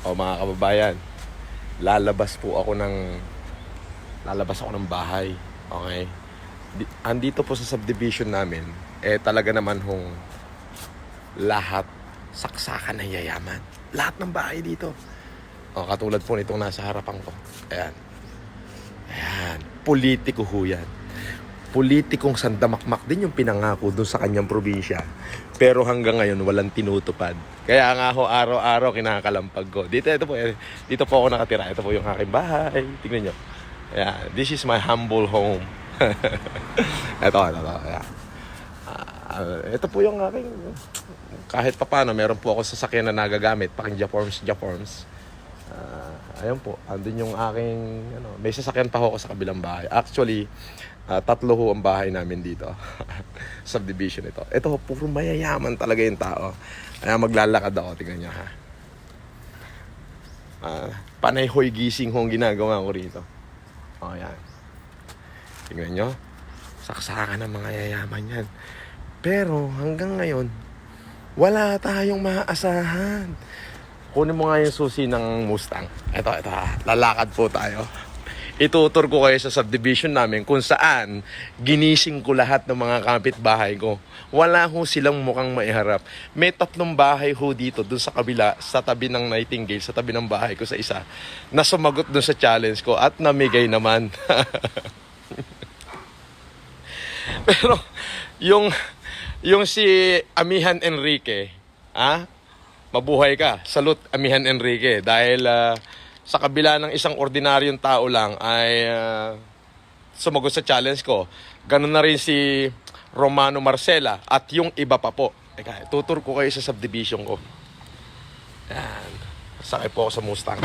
O mga kababayan, lalabas ako ng bahay. Okay? Andito po sa subdivision namin, talaga naman lahat saksakan ng yayaman. Lahat ng bahay dito. Katulad po nitong nasa harapan ko. Ayan. Politiko ho yan. Politikong sandamakmak din yung pinangako doon sa kanyang probinsya. Pero hanggang ngayon, walang tinutupad. Kaya nga ho, araw-araw kinakalampag ko. Dito po ako nakatira. Ito po yung aking bahay. Tingnan nyo. Ayan. This is my humble home. Ito. Ayan. Ito po yung aking... Kahit papano, meron po ako sasakyan na nagagamit. Paking Jaforms. Ayan po. Andun yung aking... may sasakyan pa ako sa kabilang bahay. Actually... 3 ho ang bahay namin dito. Subdivision ito. Ito, puro mayayaman talaga yung tao. Kaya maglalakad ako. Tingnan nyo ha. Panay hoy gising ho ang ginagawa ko rito. Yan. Tingnan nyo. Saksakan ng mga yayaman yan. Pero hanggang ngayon, wala tayong maaasahan. Kunin mo nga yung susi ng Mustang. Ito ha. Lalakad po tayo. Itutur ko kayo sa subdivision namin kung saan ginising ko lahat ng mga kapitbahay ko. Wala ho silang mukhang maiharap. May 3 bahay ho dito, dun sa kabila, sa tabi ng Nightingale, sa tabi ng bahay ko sa isa, na sumagot dun sa challenge ko at namigay naman. Pero, yung si Amihan Enrique, mabuhay ka. Salute, Amihan Enrique. Dahil, sa kabila ng isang ordinaryong tao lang ay sumagot sa challenge ko. Ganun na rin si Romano Marcela at yung iba pa po. Tutur ko kayo sa subdivision ko. Yan. Sakay po ako sa Mustang.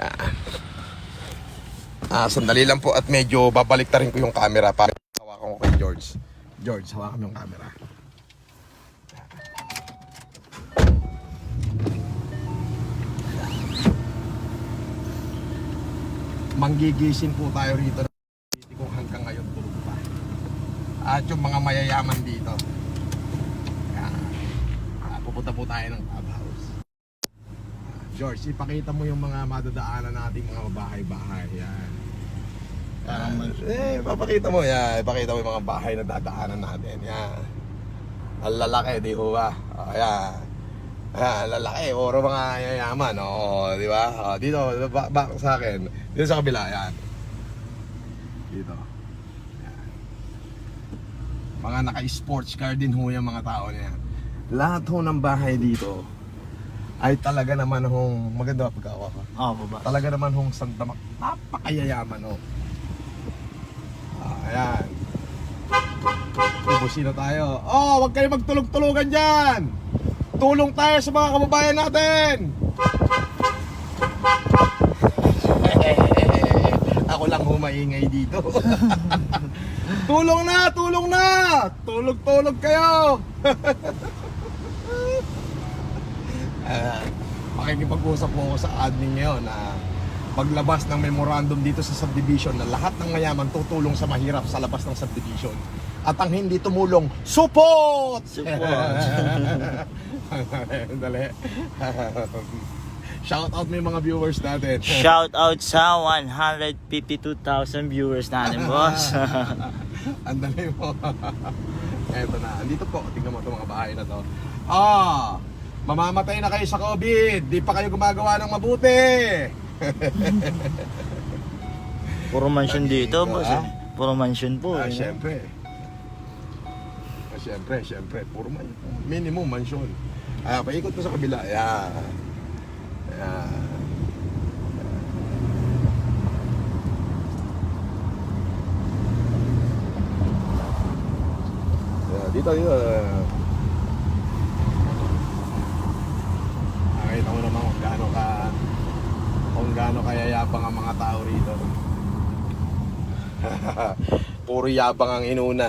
Yan. Sandali lang po at medyo babalik ko yung camera para hawakan ko kay George. George, hawakan mo yung camera. Manggigising po tayo rito kung hanggang ngayon tulog pa. At yung mga mayayaman dito, pupunta po tayo ng clubhouse. George, ipakita mo yung mga madadaanan nating mga bahay-bahay. Yan. Papakita mo yan. Ipakita mo yung mga bahay na dadaanan natin. Yan. Ang lalaki, di ho ba? Yan. Lalaki, oro mga yayaman, di ba? Dito, back sa akin. Dito sa kabila, yan. Dito. Yan. Mga naka-sports car din ho yung mga tao niya. Lahat ho ng bahay dito ay talaga naman hong maganda pagkawa ka. Baba. Talaga naman hong sandamak, napakayayaman ho. Ayan. Ubusin na tayo. Wag kayo magtulog-tulugan dyan. Tulong tayo sa mga kababayan natin. Ako lang humaingay dito. Tulong na! Tulog kayo. Makikipag-usap po ako sa admin ngayon na paglabas ng memorandum dito sa subdivision na lahat ng mayaman tutulong sa mahirap sa labas ng subdivision. At ang hindi tumulong, support! Dali. Shout out mo yung mga viewers natin. Shout out sa 152,000 viewers natin, boss. Andali mo. Eto na. Andito po. Tingnan mo itong mga bahay na to. Mamamatay na kayo sa COVID. Di pa kayo gumagawa ng mabuti. Puro mansion dito, boss. Puro mansion po. Siyempre. Siyempre. Puro minimum mansion. Paikot ko sa kabila. Ayan. Dito. Nakita mo naman kung gaano kayayabang ang mga tao rito. Puro yabang ang inuna.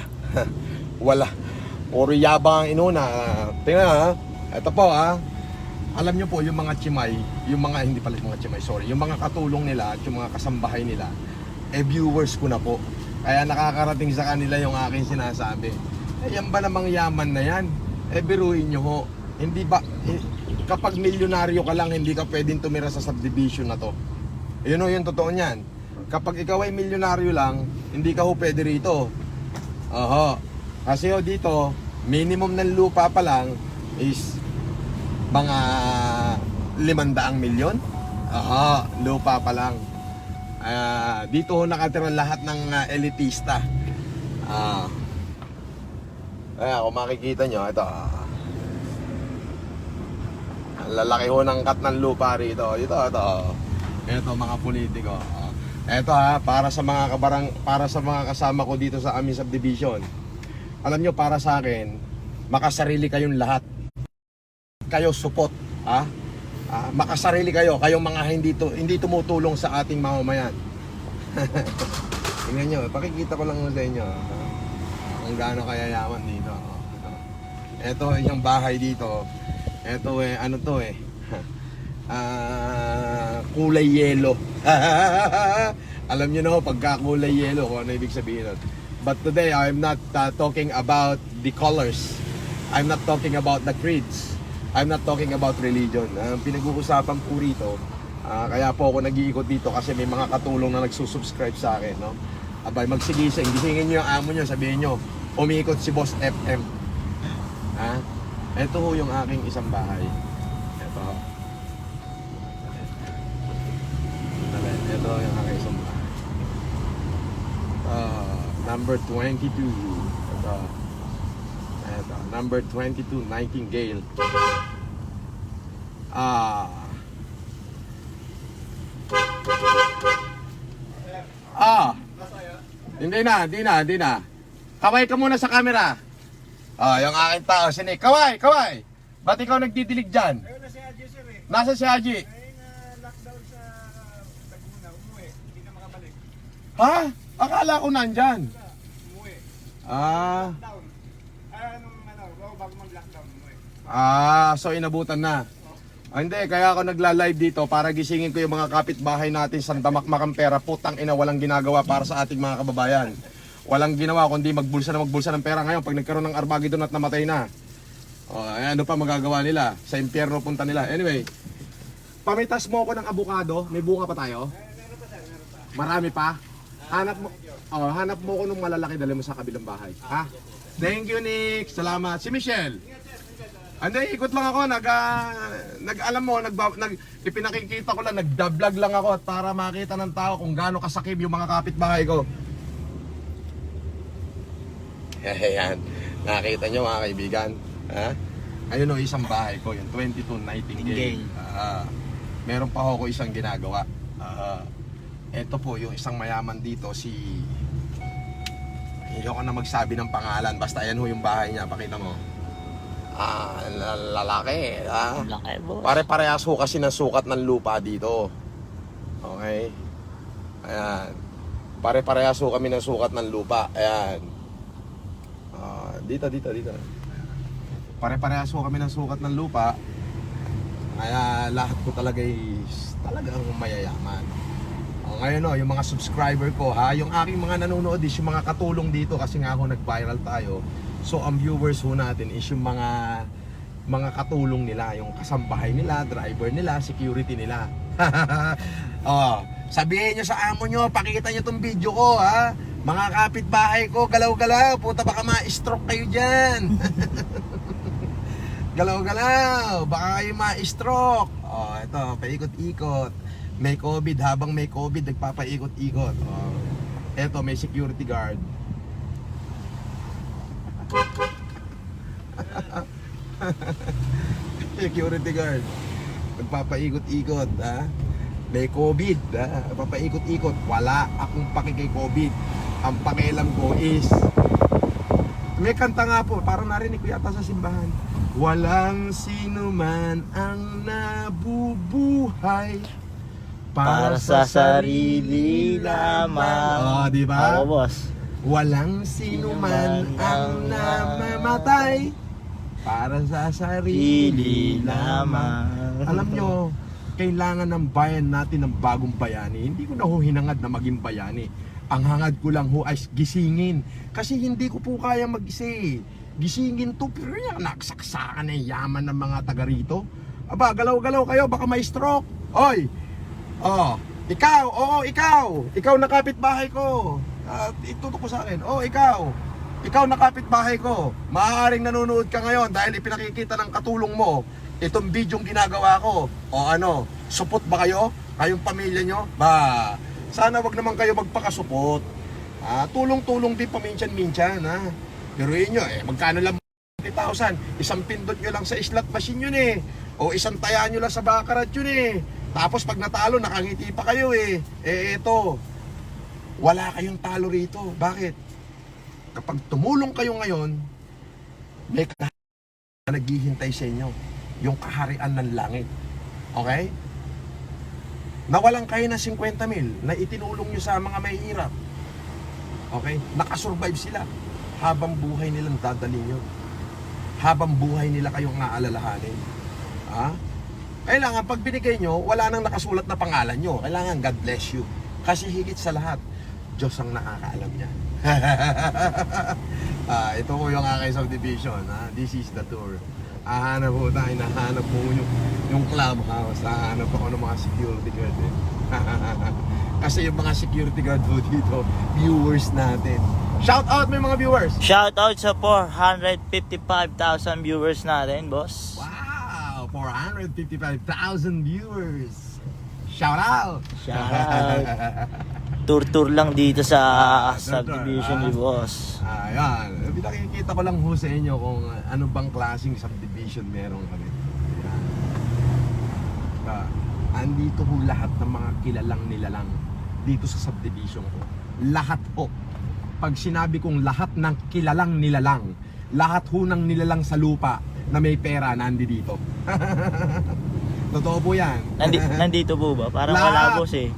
Puro yabang ang inuna. Tingnan ha. Ito po ha. Alam nyo po yung mga chimay, yung mga katulong nila at yung mga kasambahay nila, viewers ko na po. Kaya nakakarating sa kanila yung aking sinasabi. Yan ba namang yaman na yan? Biruin nyo ho. Hindi ba, kapag milyonaryo ka lang, hindi ka pwedeng tumira sa subdivision na to. Yun o, yung totoo niyan. Kapag ikaw ay milyonaryo lang, hindi ka ho pwede rito. Oho. Kasi ho dito, minimum ng lupa pa lang is mga 500 milyon. Oho, lupa pa lang. Dito ho nakatira lahat ng elitista. Kung makikita nyo, ito. Ang lalaki ho ng cut ng lupa rito. Ito. Ito mga politiko. Ito para sa mga para sa mga kasama ko dito sa aming subdivision. Alam nyo, para sa akin, makasarili kayong lahat. Kayo support, makasarili kayo, kayong mga hindi tumutulong sa ating mamamayan. Tingnan nyo, pakikita ko lang sa inyo kung gaano kayayaman dito. Ito yung bahay dito. Ito ano to kulay yelo. Alam nyo na ho, pagka kulay yelo, kung ano ibig sabihin nun. But today, I'm not talking about the colors. I'm not talking about the creeds. I'm not talking about religion. Pinag-uusapan po rito, kaya po ako nag-iikot dito kasi may mga katulong na nagsusubscribe sa akin, no? Abay, magsigising. Gisingin nyo yung amo nyo, sabihin nyo, umiikot si Boss FM. Ito ho yung aking isang bahay. Ito. Ito yung aking isang bahay. Number 22. Ito. Number 22, Nightingale. Hindi na. Kaway ka muna sa camera. Yung aking tao, sinik. Kaway! Ba't ikaw nagdidilig dyan? Ayun na si Haji sir eh. Nasa si Haji? Ay lockdown sa Laguna, umuwi. Hindi na makabalik. Ha? Akala ko nandyan. Umuwi. Lockdown. Bago mag-lockdown, umuwi. So inabutan na. Hindi, kaya ako nagla-live dito para gisingin ko yung mga kapitbahay natin sa damakmakang pera. Putang ina, walang ginagawa para sa ating mga kababayan. Walang ginawa kundi magbulsa ng pera ngayon pag nagkaroon ng Armageddon at namatay na. Ano pa magagawa nila? Sa impyerno punta nila. Anyway, pamitas mo ako ng abukado. May bunga pa tayo? Meron pa sir, meron pa. Marami pa? Hanap mo ko ng malalaki, dali mo sa kabilang bahay. Ha? Thank you, Nick. Salamat. Si Michelle. Hindi, ikot lang ako. Ipinakikita ko lang, nagda-vlog lang ako at para makita ng tao kung gaano kasakib yung mga kapitbahay ko. Ayan. Nakita nyo mga kaibigan. Ayun o, isang bahay ko. Yung 22 Nightingale. Meron pa ako isang ginagawa. Ito po yung isang mayaman dito, si... Hindi ako na magsabi ng pangalan. Basta ayan ho yung bahay niya. Pakita mo. Lalaki. Laki, boss. Pare-parehas ho kasi ng sukat ng lupa dito. Okay? Ayan. Pare-parehas ho kami ng sukat ng lupa. Ayan. Dito. Pare-parehas ho kami ng sukat ng lupa. Kaya lahat ko talagang mayayaman. Ngayon yung mga subscriber ko yung aking mga nanonood is yung mga katulong dito kasi nga ako nag-viral tayo. So ang viewers ho natin is yung mga katulong nila, yung kasambahay nila, driver nila, security nila. Sabihin nyo sa amo nyo, pakita nyo tong video ko mga kapitbahay ko, galaw-galaw, puta baka ma-stroke kayo dyan. Galaw-galaw, baka kayo ma-stroke. Ito, paikot-ikot. May COVID, habang may COVID, nagpapaikot-ikot. Ito, may security guard. Security guard. Nagpapaikot-ikot, May COVID, papaikot-ikot. Wala akong paki kay COVID. Ang pakialam ko is, may kanta nga po, parang narinig ko yata sa simbahan. Walang sino man ang nabubuhay Para sa sarili lamang. Di ba? Oo, boss. Walang sino man ang namamatay para sa sarili lamang. Alam nyo, kailangan ng bayan natin ng bagong bayani. Hindi ko na ho hinangad na maging bayani. Ang hangad ko lang ho ay gisingin. Kasi hindi ko po kaya mag-isa. Gisingin to, pero yung nagsaksakan na yaman ng mga taga rito. Aba, galaw-galaw kayo, baka may stroke. Oy! Oh, ikaw na kapitbahay ko. Itutok ko sa akin. Oh, ikaw na kapitbahay ko. Maaaring nanonood ka ngayon dahil ipinakikita ng katulong mo itong bidyong ginagawa ko. O ano, supot ba kayo? Kayong pamilya nyo? Ba, sana wag naman kayo magpakasupot. Tulong-tulong din paminsan-minsan, ha? Pero yun nyo, magkano lang 20,000? Isang pindot nyo lang sa slot machine yun eh. O isang taya nyo lang sa baccarat yun eh. Tapos pag natalo, nakangiti pa kayo eh. Eto, wala kayong talo rito. Bakit? Kapag tumulong kayo ngayon, may naghihintay sa inyo. Yung kaharian ng langit. Okay? Nawalan kayo ng 50,000 na itinulong nyo sa mga mahihirap. Okay? Nakasurvive sila. Habang buhay nilang dadalhin yun. Habang buhay nila kayong aalalahanin. Kailangan pag binigay nyo, wala nang nakasulat na pangalan nyo. Kailangan God bless you. Kasi higit sa lahat, Diyos ang nakakaalam niya. Ito po yung aking subdivision. This is the tour. Nahanap po yung clubhouse. Nahanap ako ng mga security guard eh. Kasi yung mga security guard po dito, viewers natin. Shout out may mga viewers. Shout out sa 455,000 viewers natin, boss. Wow, 455,000 viewers. Shout out. Shout out. Tour lang dito sa Tour, subdivision ni boss. Ayan. Nakikita ko lang ho sa inyo kung ano bang klaseng subdivision meron kami. Ayan. Andito ho lahat ng mga kilalang nilalang dito sa subdivision ko. Lahat ho. Pag sinabi kong lahat ng kilalang nilalang, lahat ho ng nilalang sa lupa na may pera nandito. Totoo po yan. Nandito po ba? Parang Lahat. wala, boss eh.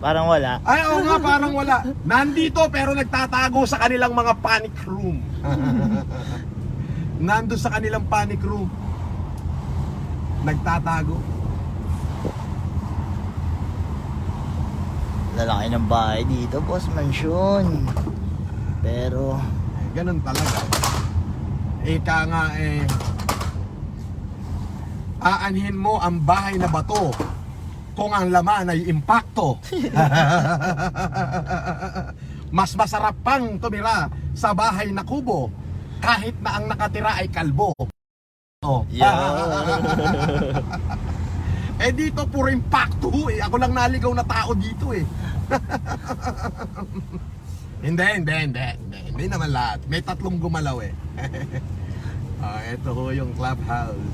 Parang wala. Ay, oo nga, parang wala. Nandito pero nagtatago sa kanilang mga panic room. Nandun sa kanilang panic room. Nagtatago. Lalaki ng bahay dito, boss. Mansyon. Pero Ganun talaga. Ika nga aanhin mo ang bahay na bato kung ang laman ay impacto. Mas masarap pang tumira sa bahay na kubo kahit na ang nakatira ay kalbo. Dito puro impacto eh. Ako lang naligaw na tao dito eh. Hindi naman lahat. May 3 gumalaw eh. Ito ho yung clubhouse.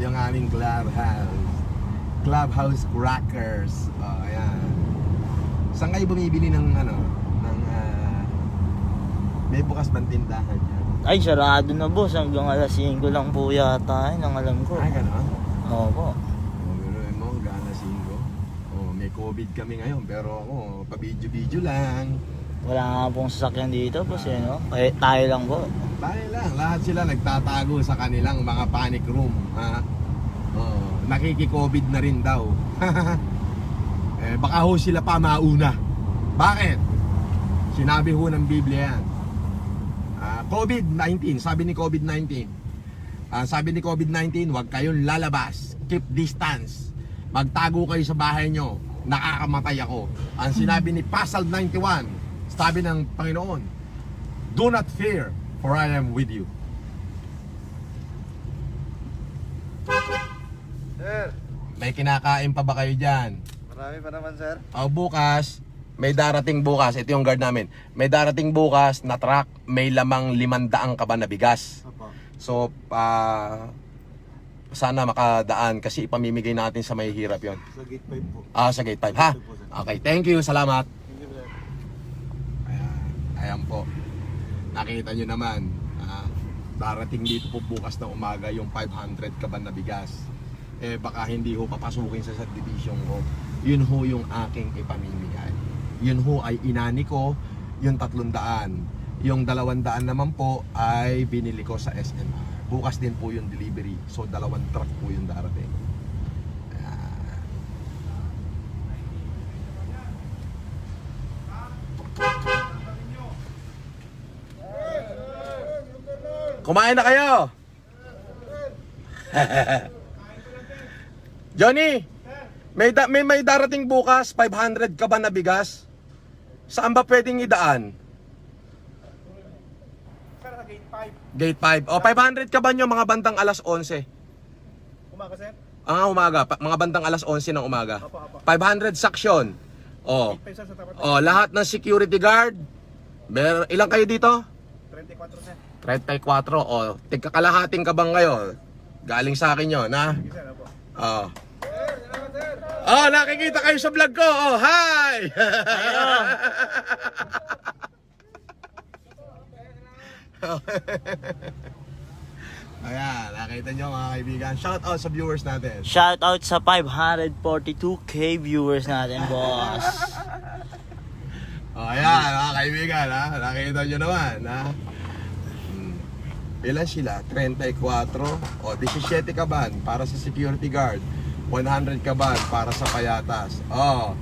Yung aming clubhouse. Clubhouse crackers. Ayan. Saan kayo bumibili ng may bukas bang tindahan dyan? ay, sarado na, boss. Hanggang alas 5 lang po yata. Ang alam ko. Ay, gano'n? Opo. Biruin mo, gana 5. May COVID kami ngayon, pero ako, pa-video-video lang. Wala nga pong sasakyan dito, boss, eh, no? Tayo lang po. Tayo lang, lahat sila nagtatago sa kanilang mga panic room, ha? Nakiki-COVID na rin daw. Baka ho sila pa mauna. Bakit? Sinabi ho ng Biblia yan. COVID-19, sabi ni COVID-19. Sabi ni COVID-19, huwag kayong lalabas. Keep distance. Magtago kayo sa bahay nyo. Nakakamatay ako. Ang sinabi ni Pasal 91, sabi ng Panginoon, do not fear, for I am with you. Sir, May kinakain pa ba kayo dyan? marami pa naman, sir. Bukas, may darating bukas. Ito yung guard namin. May darating bukas na truck. May lamang 500 kaban na bigas. Opo. So, sana makadaan kasi ipamimigay natin sa may hirap yon. Sa gate 5 po. Sa gate 5, ha? Okay, thank you. Salamat. Thank you, sir. Ayan po. Nakita nyo naman. Darating dito po bukas na umaga yung 500 kaban na bigas. Baka hindi ho papasukin sa subdivision ko. Yun ho yung aking ipamimigay. Yun ho ay inani ko, yung 300. Yung 200 naman po ay binili ko sa SMR. Bukas din po yung delivery. So 2 truck po yung darating. Kumain na kayo! Johnny, may darating bukas, 500 ka ba na bigas? Saan ba pwedeng idaan? Sir, sa gate 5. Gate 5. O, 500 ka ba nyo mga bandang alas 11? Umaga, sir. Umaga. Mga bandang alas 11 ng umaga. Opo. 500 saksyon. O, Gate 5, sir, sa tapat. lahat ng security guard. Ilang kayo dito? 34, sir. 34. O, tigkakalahating ka bang ngayon? Galing sa akin yun, ha? Sige, sir, opo. O. Sir, salamat, sir. Oh, nakikita kayo sa vlog ko. Oh, hi! Ayun. Ayan, nakita nyo mga kaibigan. Shout out sa viewers natin. Shout out sa 542k viewers natin, boss. Oh, ayan, mga kaibigan, ha? Nakita nyo naman, ha? Ilan sila? 34. O, 17 kaban para sa security guard. 100 kaban para sa payatas. Oh.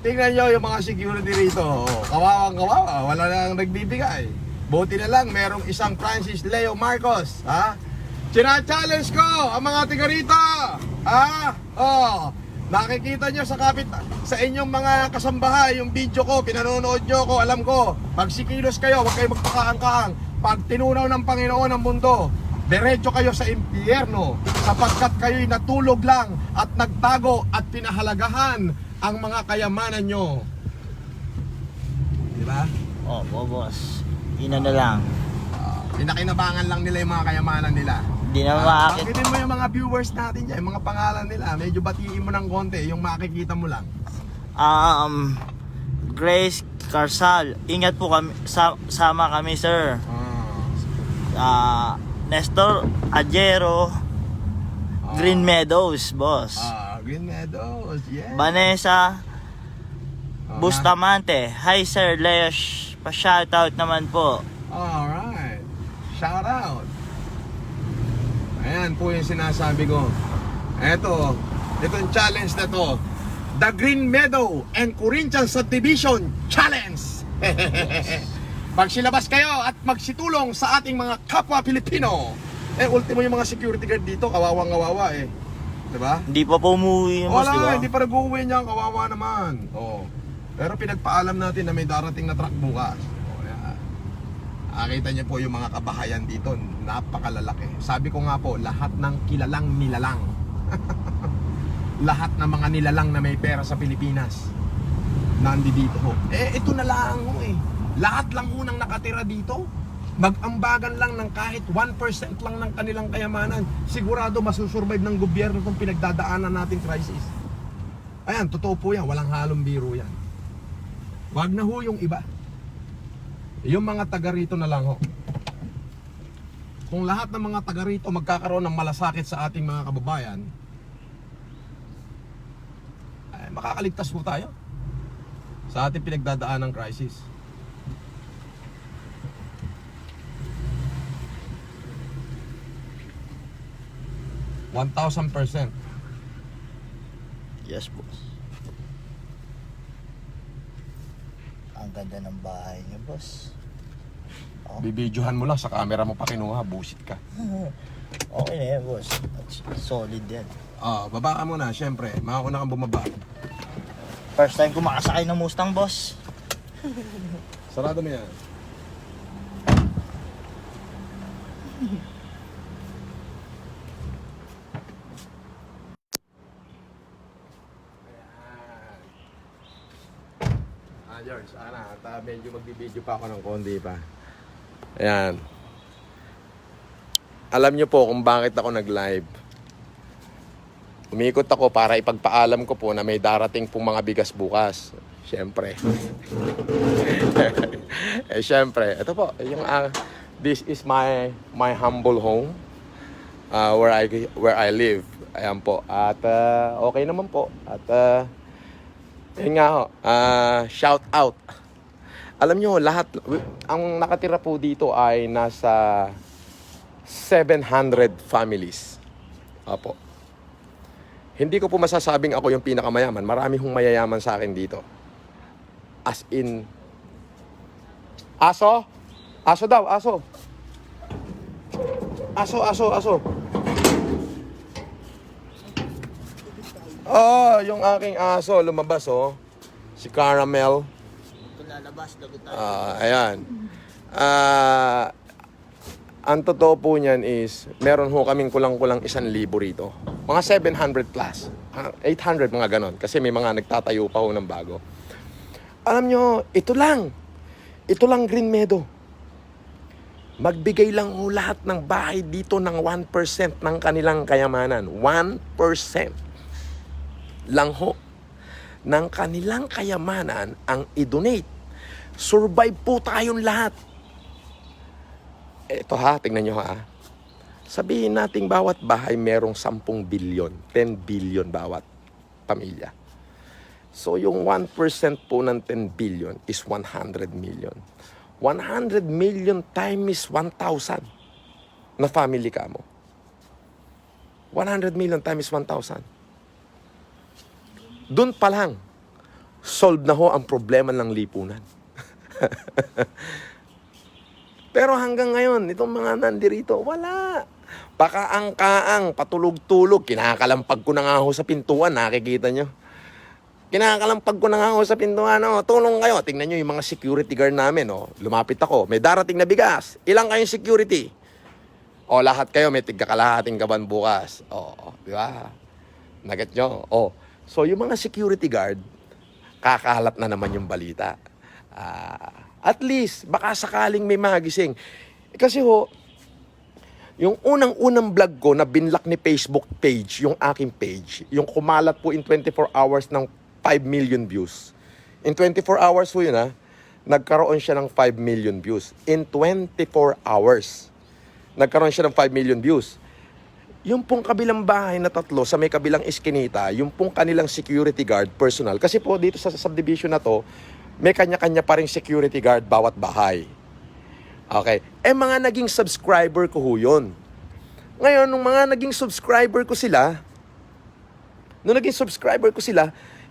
Tingnan nyo yung mga security rito. Oh, kawawang kawawa. Wala nang nagbibigay. Buti na lang, merong isang Francis Leo Marcos. Ha? China-challenge ko ang mga tiga rito. Ha? Oh. Nakikita nyo sa inyong mga kasambahay, yung video ko, pinanonood nyo ko, alam ko, pag sikilos kayo, huwag kayo magpakaang-kaang. Pag tinunaw ng Panginoon ang mundo, diretso kayo sa impyerno, sapagkat kayo'y natulog lang at nagtago at pinahalagahan ang mga kayamanan nyo. Di ba? Oh, boss. Ina na lang. Pinakinabangan lang nila yung mga kayamanan nila. Di na maakit. Pakitin mo yung mga viewers natin dyan, yung mga pangalan nila. Medyo batiin mo ng konti, yung makikita mo lang. Grace Carsal. Ingat po kami. Sama kami, sir. Nestor Ajero. Green Meadows, boss. Green Meadows, yeah. Vanessa Bustamante. Hi, sir. Leo. Pa-shoutout naman po. Alright. Shout out. Ayan po yung sinasabi ko. Itong challenge na to. The Green Meadow and Corinthians Subdivision Challenge. Magsilabas kayo at magsitulong sa ating mga kapwa Pilipino. Ultimo yung mga security guard dito, kawawang-kawawa eh. Diba? Hindi pa po umuwi yung boss, di ba? Wala, hindi pa nag-uwi niyan, kawawa naman. Oh. Pero pinagpaalam natin na may darating na truck bukas. Oh, yeah. Nakita niyo po yung mga kabahayan dito, napakalalaki. Sabi ko nga po, lahat ng kilalang nilalang. Lahat ng mga nilalang na may pera sa Pilipinas nandito ho. Ito na lang ho eh. Lahat lang unang nakatira dito. Mag-ambagan lang ng kahit 1% lang ng kanilang kayamanan. Sigurado masusurvive ng gobyerno itong pinagdadaanan nating crisis. Ayan, totoo po yan. Walang halong biro yan. Wag na ho yung iba. Yung mga taga rito na lang ho. Kung lahat ng mga taga rito magkakaroon ng malasakit sa ating mga kababayan, ay, makakaligtas po tayo sa ating pinagdadaan ng crisis. %1,000%. Yes, boss. Ang ganda ng bahay niyo, boss. Bibidyohan mo lang sa camera mo pa kinuha, busit ka. Okay na yan, boss. Solid yan. Baba ka muna, syempre. Makauna kang bumaba. First time ko makasakay ng Mustang, boss. Sarado mo yan. George, medyo magbibideo pa ako ng konti pa. Ayan. Alam nyo po kung bakit ako nag-live. Umikot ako para ipagpaalam ko po na may darating pong mga bigas bukas. Siyempre. Siyempre. Ito po, this is my humble home where I live. Ayan po. At okay naman po. At yun nga ho, shout out. Alam nyo, lahat, ang nakatira po dito ay nasa 700 families. Opo. Hindi ko po masasabing ako yung pinakamayaman. Marami hong mayayaman sa akin dito. As in, aso? Aso daw, aso. Aso. Oh, yung aking aso lumabas oh. Si Caramel. Kung lalabas, lagot tayo. Ayan. Ang totoo po niyan is, meron ho kaming kulang-kulang 1,000 rito. Mga 700 plus. 800 mga ganon. Kasi may mga nagtatayo pa ho ng bago. Alam nyo, ito lang. Ito lang Green Meadow. Magbigay lang ho lahat ng bahay dito ng 1% ng kanilang kayamanan. 1% lang ho ng kanilang kayamanan ang i-donate. Survive po tayong lahat. Ito ha, tingnan nyo ha. Sabihin nating bawat bahay merong 10 billion, 10 billion bawat pamilya. So yung 1% po ng 10 billion is 100 million. 100 million times 1,000 na family ka mo. 100 million times 1,000. Doon pa lang, solve na ho ang problema ng lipunan. Pero hanggang ngayon, itong mga nandirito, wala. Pakaang-kaang, patulog-tulog, kinakalampag ko na nga ho sa pintuan, nakikita nyo. Kinakalampag ko na nga ho sa pintuan, oh, tulong kayo. Tingnan nyo yung mga security guard namin, oh. Lumapit ako, may darating na bigas. Ilang kayong security? O, lahat kayo, may tigkakalahating gaban bukas. O, di ba? Naget nyo? O, so yung mga security guard, kakalat na naman yung balita. At least, baka sakaling may magising. Kasi ho, yung unang-unang vlog ko na binlock ni Facebook page, yung aking page, yung kumalat po in 24 hours ng 5 million views. In 24 hours po yun nagkaroon siya ng 5 million views. In 24 hours, nagkaroon siya ng 5 million views. Yung pong kabilang bahay na 3 sa may kabilang iskinita, yung pong kanilang security guard personal. Kasi po dito sa subdivision na to, may kanya-kanya pa rin security guard bawat bahay. Okay. Mga naging subscriber ko ho yun. Ngayon, nung mga naging subscriber ko sila,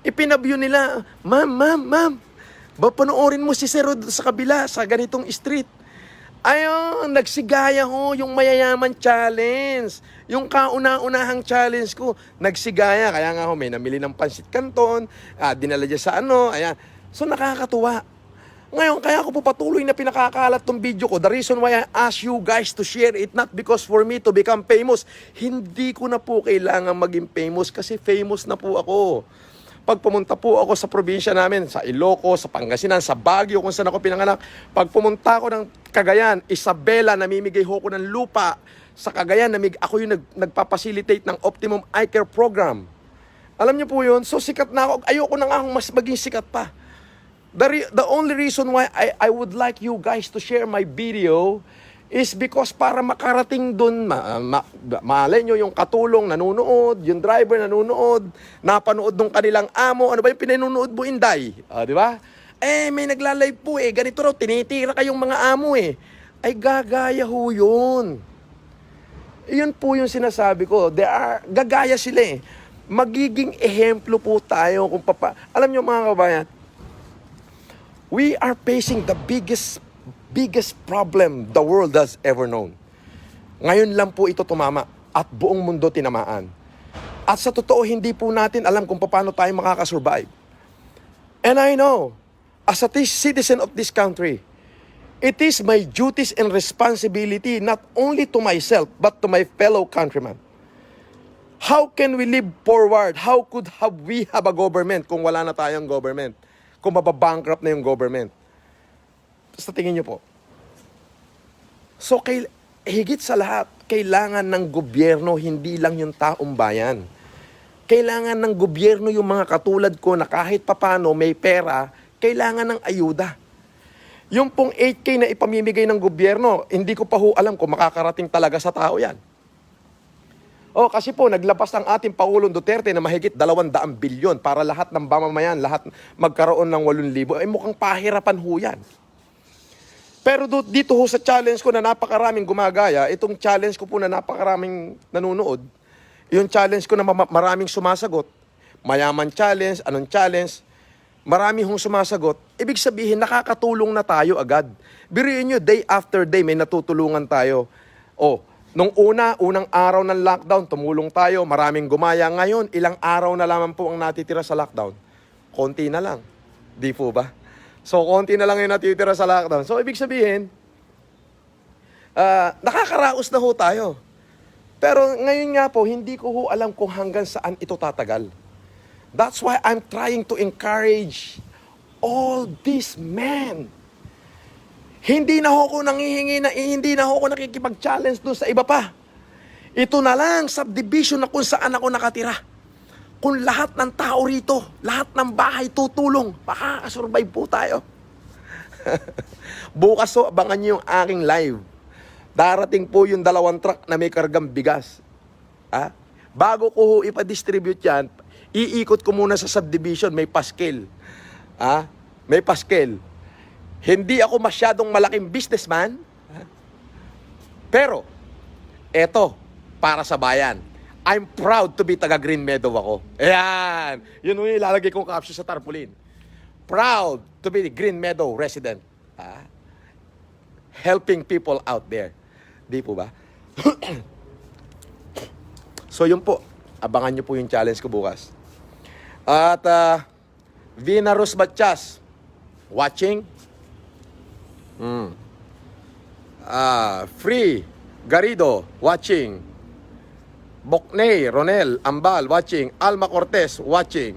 ipinabyo nila, ma'am, panoorin mo si Sir Rod sa kabila, sa ganitong street. Ayun, nagsigaya ho yung mayayaman challenge. Yung kauna-unahang challenge ko, nagsigaya. Kaya nga ho, may namili ng pansit canton, dinala dyan sa ayan. So nakakatuwa. Ngayon, kaya ko po patuloy na pinakakalat tong video ko. The reason why I ask you guys to share it, not because for me to become famous. Hindi ko na po kailangan maging famous kasi famous na po ako. Pag pumunta po ako sa probinsya namin, sa Ilocos, sa Pangasinan, sa Baguio, kung saan ako pinanganak, pag pumunta ako ng Cagayan, Isabela, namimigay ho ko ng lupa. Sa Cagayan, ako yung nagpapacilitate ng Optimum Eye Care Program. Alam niyo po yun? So sikat na ako. Ayoko na nga akong mas maging sikat pa. The only reason why I would like you guys to share my video is because para makarating dun, malay nyo yung katulong nanonood, yung driver nanonood, napanood nung kanilang amo, ano ba yung pinanonood mo, Inday? Di ba? May nagla-live po ganito raw, tinitira kayong mga amo Ay gagaya ho yun. Yun po yung sinasabi ko, gagaya sila Magiging ehemplo po tayo kung alam nyo mga kabayan, we are facing the biggest problem the world has ever known. Ngayon lang po ito tumama at buong mundo tinamaan. At sa totoo, hindi po natin alam kung paano tayo makakasurvive. And I know, as a citizen of this country, it is my duties and responsibility not only to myself, but to my fellow countrymen. How can we live forward? How could we have a government kung wala na tayong government? Kung mababankrupt na yung government. Sa tingin nyo po. So, higit sa lahat, kailangan ng gobyerno, hindi lang yung taong bayan. Kailangan ng gobyerno yung mga katulad ko na kahit papano may pera, kailangan ng ayuda. Yung pong 8K na ipamimigay ng gobyerno, hindi ko pa ho alam kung makakarating talaga sa tao yan. Kasi po, naglabas ang ating Pangulong Duterte na mahigit 200 bilyon para lahat ng mamamayan, lahat magkaroon ng 8,000. Mukhang pahirapan ho yan. Pero dito ho sa challenge ko na napakaraming gumagaya, itong challenge ko po na napakaraming nanonood, yung challenge ko na maraming sumasagot, mayaman challenge, anong challenge, marami hong sumasagot, ibig sabihin nakakatulong na tayo agad. Biruin nyo, day after day may natutulungan tayo. Nung unang araw ng lockdown, tumulong tayo, maraming gumaya. Ngayon, ilang araw na lamang po ang natitira sa lockdown. Konti na lang. Di po ba? So, konti na lang yung natitira sa lockdown. So, ibig sabihin, nakakaraos na ho tayo. Pero ngayon nga po, hindi ko ho alam kung hanggang saan ito tatagal. That's why I'm trying to encourage all these men. Hindi na ako nangihingi na hindi na ako nakikipag-challenge doon sa iba pa. Ito na lang, subdivision na kung saan ako nakatira. Kung lahat ng tao rito, lahat ng bahay tutulong, makakasurvive po tayo. Bukas ho, abangan niyo yung aking live. Darating po yung 2 truck na may kargang bigas. Bago ko ho ipa-distribute yan, iikot ko muna sa subdivision, may paskel. May paskel. Hindi ako masyadong malaking businessman. Pero, eto, para sa bayan. I'm proud to be taga Green Meadow ako. Ayan. Yun yung ilalagay kong caption sa tarpaulin. Proud to be the Green Meadow resident. Helping people out there. Di po ba? So yun po. Abangan nyo po yung challenge ko bukas. At Vina Rosbachas watching. Free Garrido watching. Bokney Ronel Ambal watching. Alma Cortez watching.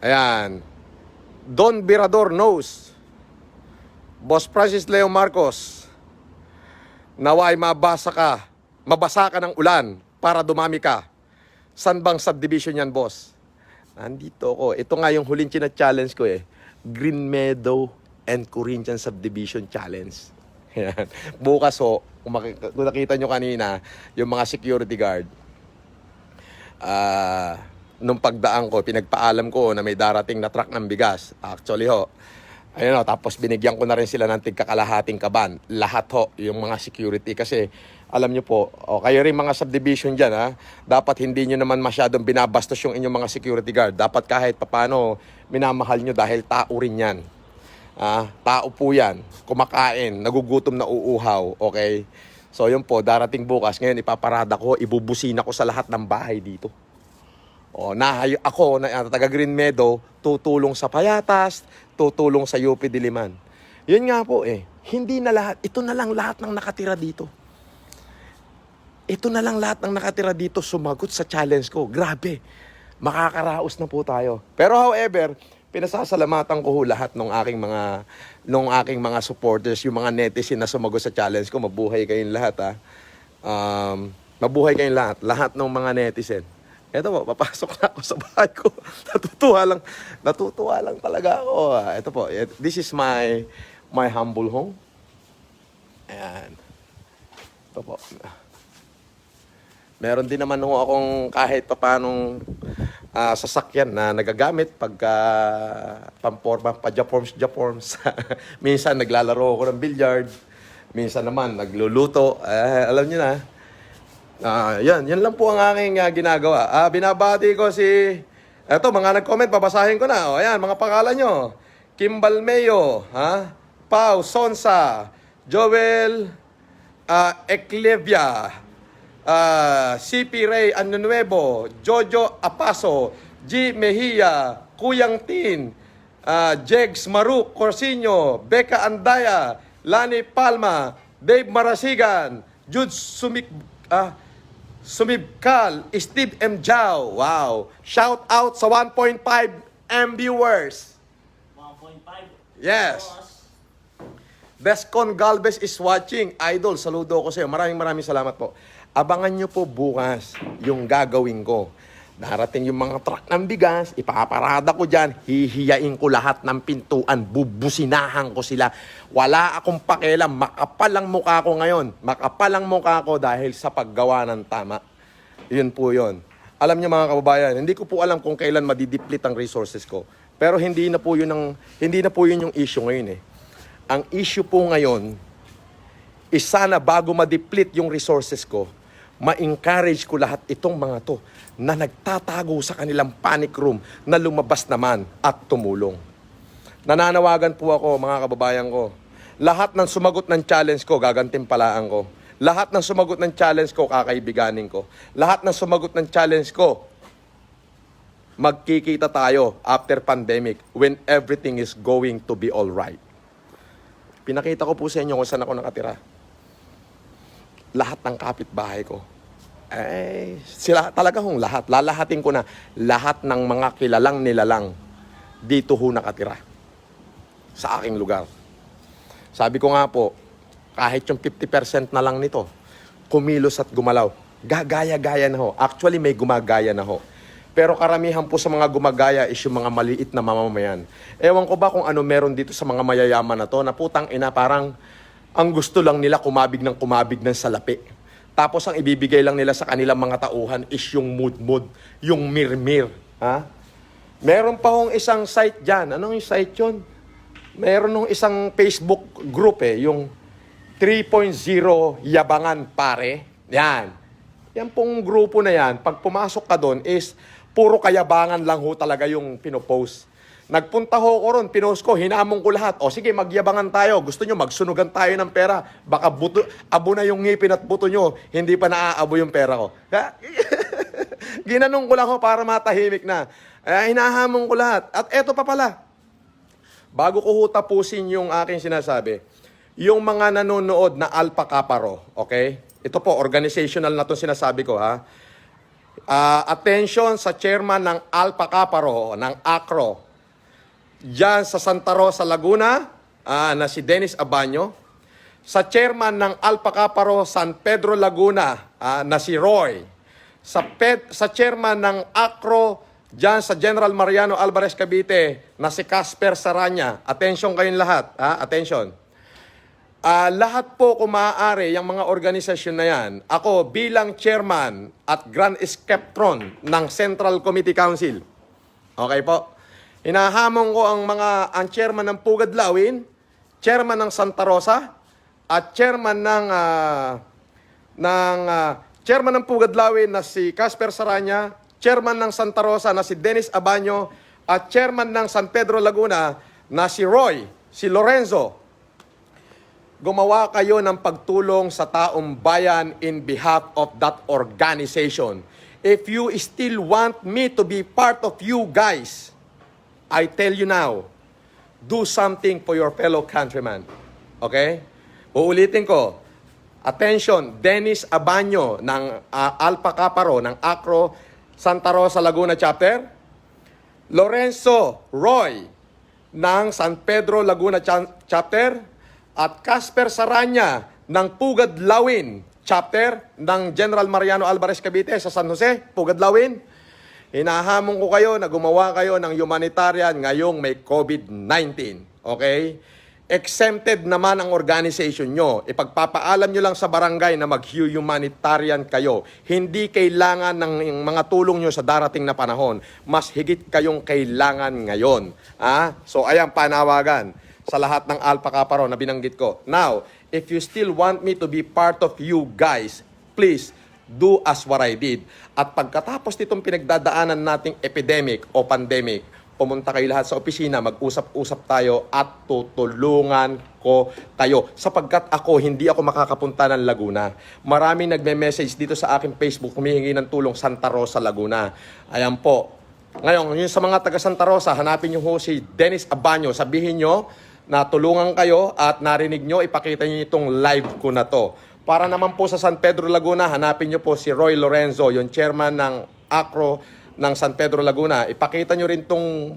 Ayan. Don Birador knows. Boss Francis Leo Marcos, naway mabasa ka ng ulan para dumami ka. San bang subdivision yan, boss? Nandito ako. Ito nga yung huling challenge ko eh. Green Meadow and Corinthian Subdivision Challenge. Yan. Bukas ho, kung nakita nyo kanina, yung mga security guard, nung pagdaan ko, pinagpaalam ko na may darating na truck ng bigas. Actually ho, ayun ho, tapos binigyan ko na rin sila ng tigkakalahating kaban. Lahat ho, yung mga security. Kasi, alam nyo po, kayo rin mga subdivision dyan, dapat hindi nyo naman masyadong binabastos yung inyong mga security guard. Dapat kahit papano, minamahal nyo dahil tao rin yan. Tao po yan. Kumakain, nagugutom na uuhaw. Okay? So, yun po, darating bukas. Ngayon, ipaparada ko, ibubusina ko sa lahat ng bahay dito. Ako, na taga Green Meadow, tutulong sa Payatas, tutulong sa UP Diliman. Yun nga po hindi na lahat, ito na lang lahat ng nakatira dito. Ito na lang lahat ng nakatira dito sumagot sa challenge ko. Grabe, makakaraos na po tayo. Pero however, pinasasalamatan ko lahat ng aking mga supporters, yung mga netizen na sumagot sa challenge ko. Mabuhay kayong lahat Mabuhay kayong lahat. Lahat ng mga netizen. Eto po, papasok na ako sa bahay ko. Natutuwa lang talaga ako. Ito po, this is my humble home. Ayan. Ito po. Meron din naman ho akong kahit papanong sasakyan na nagagamit pagka pamporma, pa-japorms. Minsan naglalaro ako ng billiard. Minsan naman nagluluto. Alam niyo na. Yan lang po ang aking ginagawa. Binabati ko eto, mga nag-comment, babasahin ko na. Ayan, mga pangalan nyo. Kim Balmeo, Pau Sonsa, Joel Eclevia, CP Ray Anunuevo, Jojo Apaso, G. Mejia, Kuyang Tin, Jegs Maruk Corsinio, Becca Andaya, Lani Palma, Dave Marasigan, Jude Sumibkal, Steve M. Jao. Wow. Shout out sa 1.5 M viewers. 1.5? Yes. Bescon Galvez is watching. Idol, saludo ko sa iyo. Maraming salamat po. Abangan nyo po bukas yung gagawin ko. Darating yung mga truck ng bigas, ipaparada ko dyan, hihiyain ko lahat ng pintuan, bubusinahan ko sila. Wala akong pakialam, makapal ang mukha ko ngayon. Makapal ang mukha ko dahil sa paggawa ng tama. Yun po yun. Alam niyo mga kababayan, hindi ko po alam kung kailan madideplete ang resources ko. Pero hindi na po yun yung issue ngayon Ang issue po ngayon is sana bago ma-deplete yung resources ko, ma-encourage ko lahat itong mga to na nagtatago sa kanilang panic room na lumabas naman at tumulong. Nananawagan po ako mga kababayan ko. Lahat ng sumagot ng challenge ko, gagantimpalaan ko. Lahat ng sumagot ng challenge ko, kakaibiganin ko. Lahat ng sumagot ng challenge ko, magkikita tayo after pandemic when everything is going to be all right. Pinakita ko po sa inyo kung saan ako nakatira. Lahat ng kapitbahay ko. Sila talaga hong lahat. Lalahatin ko na lahat ng mga kilalang nilalang dito ho nakatira. Sa aking lugar. Sabi ko nga po, kahit yung 50% na lang nito, kumilos at gumalaw. Gagaya-gaya na ho. Actually, may gumagaya na ho. Pero karamihan po sa mga gumagaya is yung mga maliit na mamamayan. Ewan ko ba kung ano meron dito sa mga mayayaman na to, na putang ina, parang ang gusto lang nila kumabig ng salapi. Tapos ang ibibigay lang nila sa kanilang mga tauhan is yung mood, yung mirmir. Ha? Meron pa hong isang site dyan. Anong yung site yun? Meron nung isang Facebook group yung 3.0 Yabangan Pare. Yan. Yan pong grupo na yan, pag pumasok ka doon is puro kayabangan lang ho talaga yung pinopost. Nagpunta ho ko ron, pinost ko, hinamon ko lahat. O sige, magyabangan tayo. Gusto nyo, magsunugan tayo ng pera. Baka abo na yung ngipin at buto nyo, hindi pa naaabo yung pera ko. Ginanong ko lang ho para matahimik na. Hinahamon ko lahat. At eto pa pala. Bago ko ho tapusin yung aking sinasabi, yung mga nanonood na Alpha Kaparo, okay? Ito po, organizational na itong sinasabi ko, ha? Attention sa chairman ng Alpha Kaparo, ng ACRO, dyan sa Santa Rosa, Laguna, na si Dennis Abaño, sa chairman ng Alpha Kaparo, San Pedro, Laguna, na si Roy, sa chairman ng ACRO, diyan sa General Mariano Alvarez Cavite na si Casper Saranya. Attention kayong lahat. Attention. Lahat po kung maaari, yung mga organisasyon na yan, ako bilang chairman at Grand Skeptron ng Central Committee Council. Okay po? Hinahamon ko ang chairman ng Pugad Lawin, chairman ng Santa Rosa, at chairman chairman ng Pugad Lawin na si Casper Saranya, chairman ng Santa Rosa na si Dennis Abaño, at chairman ng San Pedro Laguna na si Roy, si Lorenzo. Gumawa kayo ng pagtulong sa taong bayan in behalf of that organization. If you still want me to be part of you guys, I tell you now, do something for your fellow countrymen. Okay? Uulitin ko. Attention, Dennis Abaño ng Alpha Kaparo, ng ACRO, Santa Rosa, Laguna Chapter. Lorenzo Roy ng San Pedro, Laguna Chapter. At Casper Saranya ng Pugad Lawin Chapter ng General Mariano Alvarez Cavite sa San Jose, Pugad Lawin. Hinahamon ko kayo na gumawa kayo ng humanitarian ngayong may COVID-19. Okay? Exempted naman ang organization nyo. Ipagpapaalam nyo lang sa barangay na mag-humanitarian kayo. Hindi kailangan ng mga tulong nyo sa darating na panahon. Mas higit kayong kailangan ngayon. So ayan, panawagan sa lahat ng Alpha Kaparo na binanggit ko. Now, if you still want me to be part of you guys, please do as what I did. At pagkatapos nitong pinagdadaanan nating epidemic o pandemic, pumunta kayo lahat sa opisina, mag-usap-usap tayo at tutulungan ko kayo. Sapagkat hindi ako makakapunta ng Laguna. Maraming nagme-message dito sa aking Facebook, humihingi ng tulong Santa Rosa, Laguna. Ayan po. Ngayon, yun sa mga taga Santa Rosa, hanapin nyo si Dennis Abaño. Sabihin nyo na tulungan kayo at narinig nyo, ipakita nyo itong live ko na to. Para naman po sa San Pedro, Laguna, hanapin nyo po si Roy Lorenzo, yung chairman ng ACRO ng San Pedro, Laguna. Ipakita nyo rin tong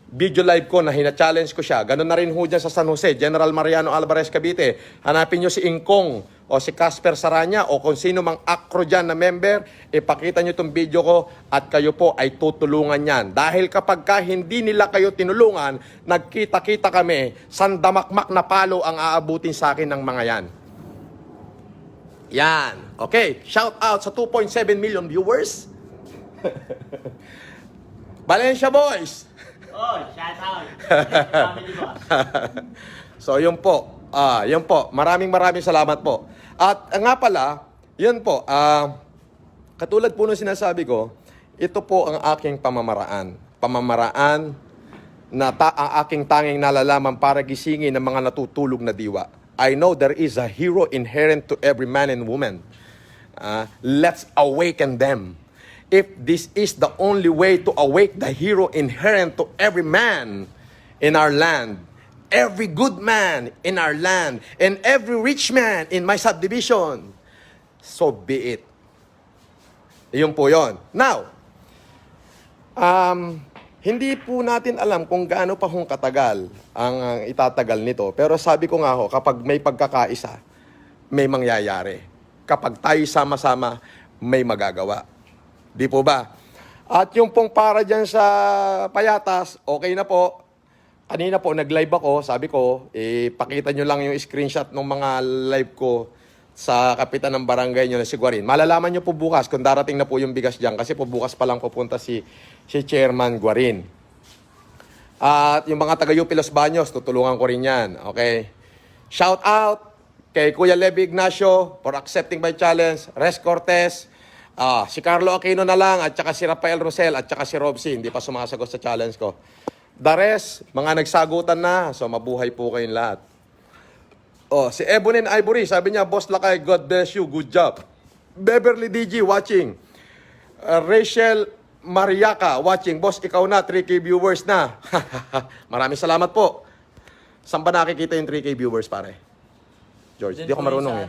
video live ko na hina-challenge ko siya. Ganun na rin ho dyan sa San Jose, General Mariano Alvarez Cavite. Hanapin nyo si Ingkong o si Casper Saranya o kung sino mang ACRO dyan na member. Ipakita nyo itong video ko at kayo po ay tutulungan yan. Dahil kapag hindi nila kayo tinulungan, nagkita-kita kami, sandamakmak na palo ang aabutin sa akin ng mga yan. Yan. Okay, shout out sa 2.7 million viewers. Valencia Boys. Oh, shout out. Family boss. So, yun po. Yun po. Maraming salamat po. At nga pala, yun po. Katulad po ng sinasabi ko, ito po ang aking pamamaraan. Pamamaraan na ang aking tanging nalalaman para gisingin ng mga natutulog na diwa. I know there is a hero inherent to every man and woman. Let's awaken them. If this is the only way to awake the hero inherent to every man in our land, every good man in our land, and every rich man in my subdivision, so be it. Iyon po yon. Now, hindi po natin alam kung gaano pa hong katagal ang itatagal nito. Pero sabi ko nga ho, kapag may pagkakaisa, may mangyayari. Kapag tayo sama-sama, may magagawa. Di po ba? At yung pong para dyan sa payatas, okay na po. Kanina po, nag-live ako. Sabi ko, pakita nyo lang yung screenshot ng mga live ko sa kapitan ng barangay nyo na si Guarin. Malalaman nyo po bukas kung darating na po yung bigas dyan kasi po bukas pa lang pupunta si Chairman Guarin. At yung mga taga-UP Los Baños, tutulungan ko rin yan. Okay? Shout out kay Kuya Levi Ignacio for accepting my challenge. Res Cortez, si Carlo Aquino na lang, at saka si Rafael Rosel, at saka si Robsy. Hindi pa sumasagot sa challenge ko. The rest, mga nagsagutan na. So, mabuhay po kayong lahat. Si Ebonin Ivory, sabi niya, Boss Lakay, God bless you, good job. Beverly DG, watching. Rachel Mariaca, watching. Boss, ikaw na, 3K viewers na. Maraming salamat po. Saan ba nakikita yung 3K viewers, pare? George, di ako marunong eh.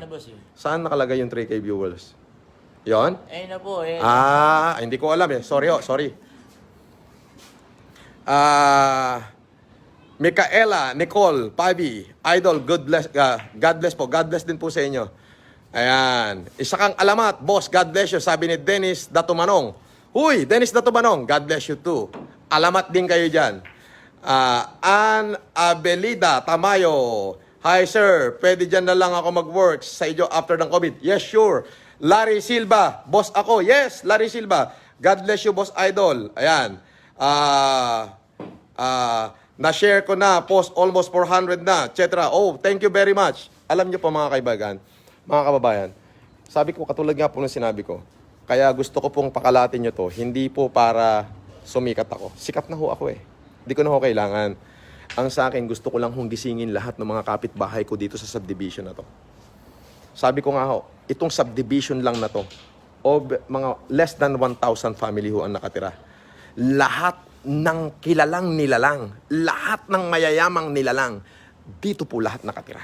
Saan nakalagay yung 3K viewers? Yon? Ayun na po eh. Hindi ko alam eh. Sorry. Micaela, Nicole, Pavi, Idol, God bless po. God bless din po sa inyo. Ayan. Isa kang alamat, boss, God bless you. Sabi ni Dennis Datumanong. Huy, Dennis Datumanong, God bless you too. Alamat din kayo dyan. Ann Abelida Tamayo. Hi sir, pwede dyan na lang ako mag-work sa inyo after ng COVID. Yes, sure. Larry Silva, boss ako. Yes, Larry Silva. God bless you, boss idol. Ayan. Na-share ko na, post almost 400 na, etc. Oh, thank you very much. Alam niyo po mga kaibigan, mga kababayan, sabi ko, katulad nga po ng sinabi ko, kaya gusto ko pong pakalatin nyo to, hindi po para sumikat ako. Sikat na ho ako eh. Hindi ko na ho kailangan. Ang sa akin, gusto ko lang hong gisingin lahat ng mga kapitbahay ko dito sa subdivision na to. Sabi ko nga ho, itong subdivision lang na to, o mga less than 1,000 family ho ang nakatira. Lahat ng kilalang nilalang, lahat ng mayayamang nilalang, dito po lahat nakatira.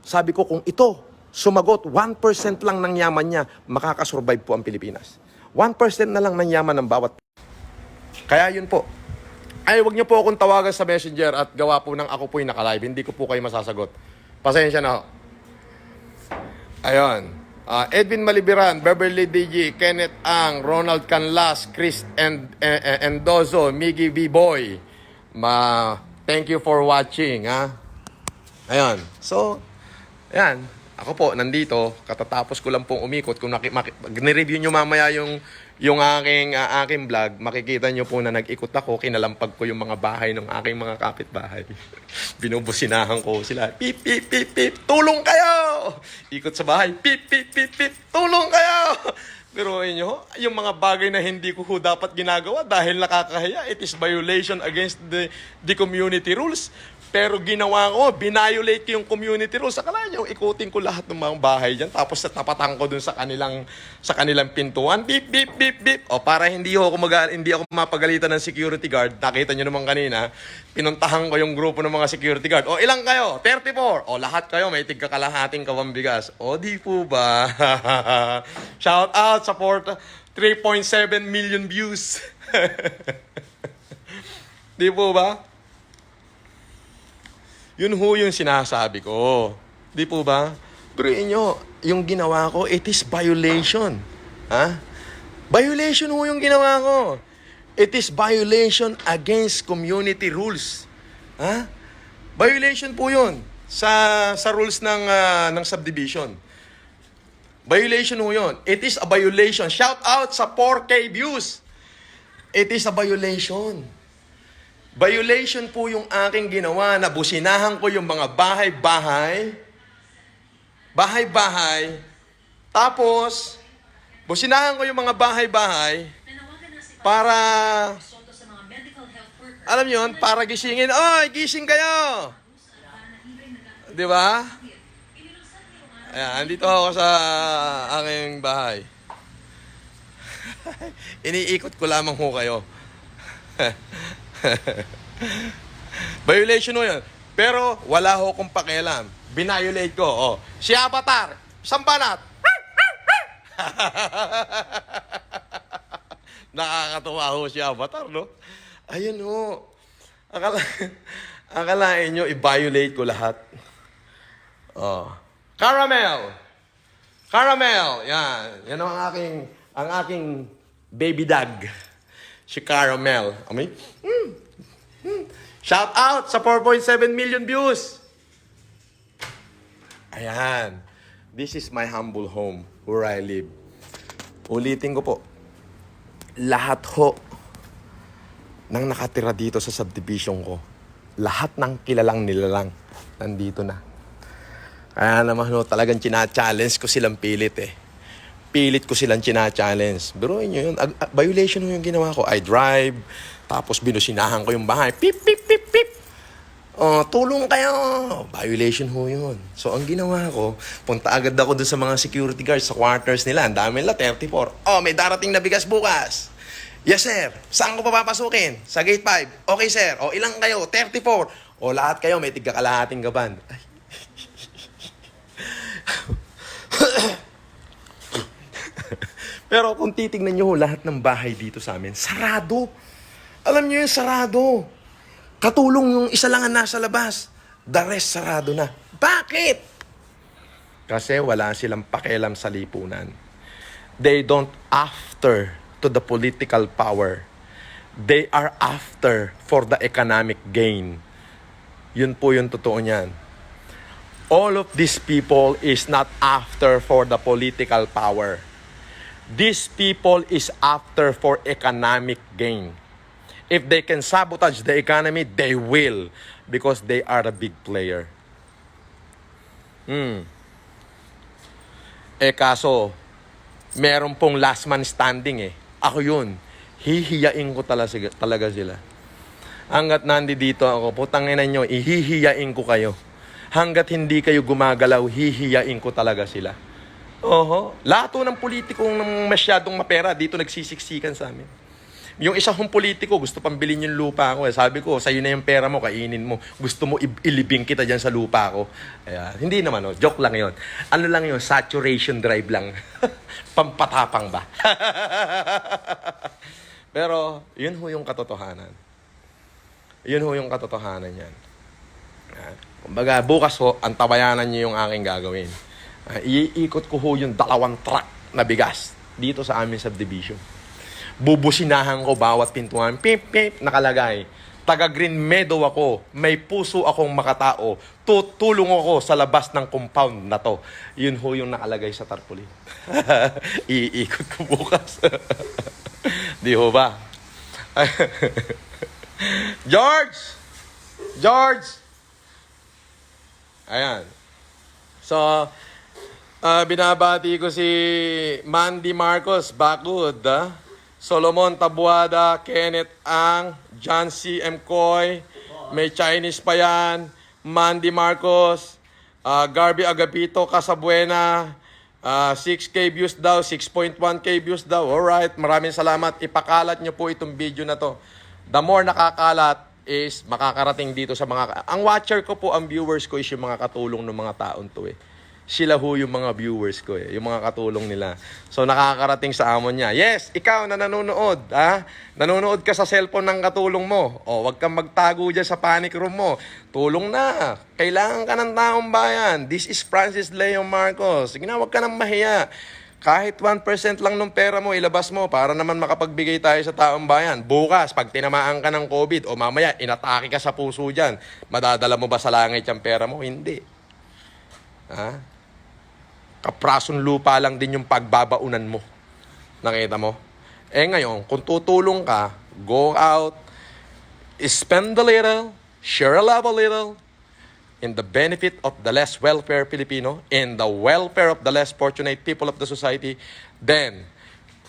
Sabi ko, kung ito, sumagot, 1% lang ng yaman niya, makakasurvive po ang Pilipinas. 1% na lang ng yaman ng bawat. Kaya yun po. Ay, wag niyo po akong tawagan sa messenger at gawa po ng ako po'y nakalive. Hindi ko po kayo masasagot. Pasensya na ho. Ayun. Edwin Malibiran, Beverly DG, Kenneth Ang, Ronald Canlas, Chris Endozo, Miggy V-Boy. Thank you for watching, ha? Ayun. So, ayan. Ako po, nandito. Katatapos ko lang pong umikot. Kung nireview nyo mamaya yung aking vlog, makikita nyo po na nag-ikot ako, kinalampag ko yung mga bahay ng aking mga kapitbahay. Binubusinahan ko sila, pip, pip, pip, pip, tulong kayo! Ikot sa bahay, pip, pip, pip, pip, tulong kayo! Pero nyo, yung mga bagay na hindi ko dapat ginagawa dahil nakakahiya, it is violation against the community rules. Pero ginawa ko, binayolate ko yung community rules. Akala nyo, ikutin ko lahat ng mga bahay dyan. Tapos tapatan ko dun sa kanilang pintuan. Beep, beep, beep, beep. O para hindi ako mapagalitan ng security guard. Nakita nyo naman kanina, pinuntahan ko yung grupo ng mga security guard. O ilang kayo? 34. O lahat kayo, may tigkakalahating kawang bigas. O di po ba? Shout out, support 3.7 million views. Di po ba? Yun ho yung sinasabi ko. Di po ba? Pero inyo, yung ginawa ko, it is violation. Ha? Violation ho yung ginawa ko. It is violation against community rules. Ha? Violation po yun sa rules ng subdivision. Violation ho yun. It is a violation. Shout out sa 4K views. It is a violation. Violation po yung aking ginawa na businahan ko yung mga bahay-bahay. Tapos, businahan ko yung mga bahay-bahay para Alam niyo yun, para gisingin. Oy, gising kayo! Di ba? Ayan, andito ako sa aking bahay. Iniikot ko lamang ho kayo. Violation ho yun. Pero wala ho kong pakialam. Binayolate ko. Oh. Si Avatar, sambanat. Nakakatuwa ho si Avatar, no? Ayun ho. Akalain nyo, i-violate ko lahat. Oh. Caramel! Caramel! Yan. Yan ang aking baby dog. Si Caramel. Amoy? Shout out sa 4.7 million views. Ayan. This is my humble home where I live. Ulitin ko po. Lahat ho nang nakatira dito sa subdivision ko, lahat ng kilalang nilalang nandito na. Kaya naman ho, talagang china-challenge ko silang pilit eh. Pilit ko silang china-challenge. Biruin nyo yun. Violation ho yung ginawa ko. I drive, tapos binusinahan ko yung bahay. Pip, pip, pip, pip. Oh, tulong kayo. Violation ho yun. So, ang ginawa ko, punta agad ako doon sa mga security guards sa quarters nila. Ang dami nila, 34. Oh, may darating na bigas bukas. Yes, sir. Saan ko papapasukin? Sa gate 5. Okay, sir. O, ilang kayo? 34. O, lahat kayo, may tigakalahating gaban. Ay. Pero kung titignan nyo lahat ng bahay dito sa amin, sarado. Alam nyo yung sarado. Katulong yung isa lang ang nasa labas. The rest sarado na. Bakit? Kasi wala silang pakialam sa lipunan. They don't after to the political power. They are after for the economic gain. Yun po yung totoo niyan. All of these people is not after for the political power. These people is after for economic gain. If they can sabotage the economy, they will. Because they are a big player. Eh kaso, meron pong last man standing eh. Ako yun. Hihiyain ko talaga sila. Hanggat nandito ako, putangin nyo, ihihiyain ko kayo. Hanggat hindi kayo gumagalaw, hihiyain ko talaga sila. Oho. Lato ng politikong masyadong mapera, dito nagsisiksikan sa amin. Yung isa kong politiko, gusto pang bilhin yung lupa ko. Eh. Sabi ko, sa'yo na yung pera mo, kainin mo. Gusto mo ilibing kita dyan sa lupa ko. Hindi naman, oh. Joke lang yon. Ano lang yun, saturation drive lang. Pampatapang ba? Pero, yun ho yung katotohanan. Yun ho yung katotohanan yan. Kumbaga, bukas ho, ang tabayanan niyo yung aking gagawin. Iikot ko ho yung 2 truck na bigas dito sa aming subdivision. Bubusinahan ko bawat pintuan. Pip, pip, nakalagay. Taga Green Meadow ako. May puso akong makatao. Tutulong ako sa labas ng compound na to. Yun ho yung nakalagay sa tarpaulin. Iikot ko bukas. Di ho ba? George! George! Ayan. So, binabati ko si Mandy Marcos, Bakud, Solomon Tabuada, Kenneth Ang, John C. M. Coy, may Chinese pa yan, Mandy Marcos, Garby Agapito, Casabuena, 6K views daw, 6.1K views daw. Alright, maraming salamat. Ipakalat nyo po itong video na to. The more nakakalat is makakarating dito sa mga... Ang watcher ko po, ang viewers ko is yung mga katulong ng mga taon to eh. Sila ho yung mga viewers ko eh, yung mga katulong nila. So nakakarating sa amon niya. Yes, ikaw na nanonood, ha? Nanonood ka sa cellphone ng katulong mo. O, wag kang magtago dyan sa panic room mo. Tulong na. Kailangan ka ng taong bayan. This is Francis Leo Marcos. Sige na, wag ka nang mahiya. Kahit 1% lang ng pera mo, ilabas mo para naman makapagbigay tayo sa taong bayan. Bukas, pag tinamaan ka ng COVID o mamaya, inatake ka sa puso dyan, madadala mo ba sa langit yung pera mo? Hindi. Ha? Kaprason lupa lang din yung pagbabaunan mo. Nakita mo? Eh ngayon, kung tutulong ka, go out, spend a little, share a love a little, in the benefit of the less welfare Filipino, in the welfare of the less fortunate people of the society, then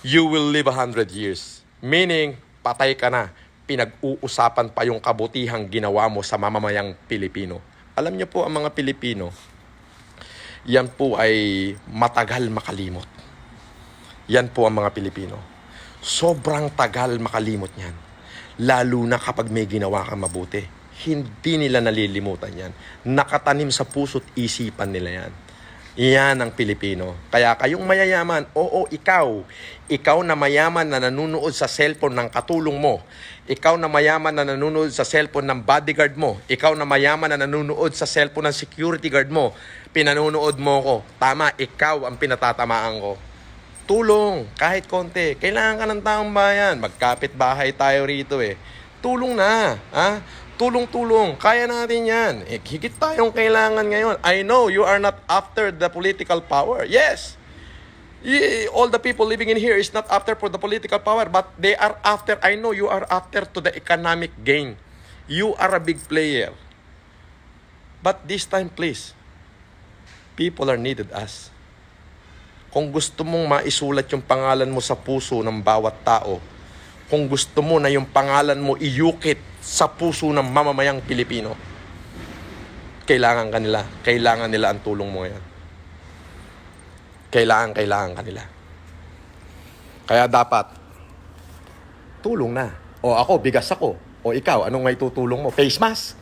you will live 100 years. Meaning, patay ka na. pinag-uusapan pa yung kabutihang ginawa mo sa mamamayang Pilipino. Alam niyo po, ang mga Pilipino, yan po ay matagal makalimot. Yan po ang mga Pilipino. Sobrang tagal makalimot yan. Lalo na kapag may ginawa kang mabuti. Hindi nila nalilimutan yan. Nakatanim sa puso't isipan nila yan. Yan ang Pilipino. Kaya kayong mayayaman, oo, ikaw na mayaman na nanunood sa cellphone ng katulong mo, ikaw na mayaman na nanunood sa cellphone ng bodyguard mo, ikaw na mayaman na nanunood sa cellphone ng security guard mo, pinanunood mo ko, tama, ikaw ang pinatatamaan ko. Tulong, kahit konti. Kailangan ka ng taong bayan. Magkapit bahay tayo rito eh. Tulong na. Ha? Tulong-tulong. Kaya natin yan. Higit tayong kailangan ngayon. I know you are not after the political power. Yes. All the people living in here is not after for the political power, but they are after, I know you are after to the economic gain. You are a big player. But this time, please, people are needed us. Kung gusto mong maisulat yung pangalan mo sa puso ng bawat tao, kung gusto mo na yung pangalan mo iyukit sa puso ng mamamayang Pilipino, kailangan nila ang tulong mo ngayon. Kailangan kanila. Kaya dapat, tulong na. O ako, bigas ako. O ikaw, anong may tutulong mo? Face mask?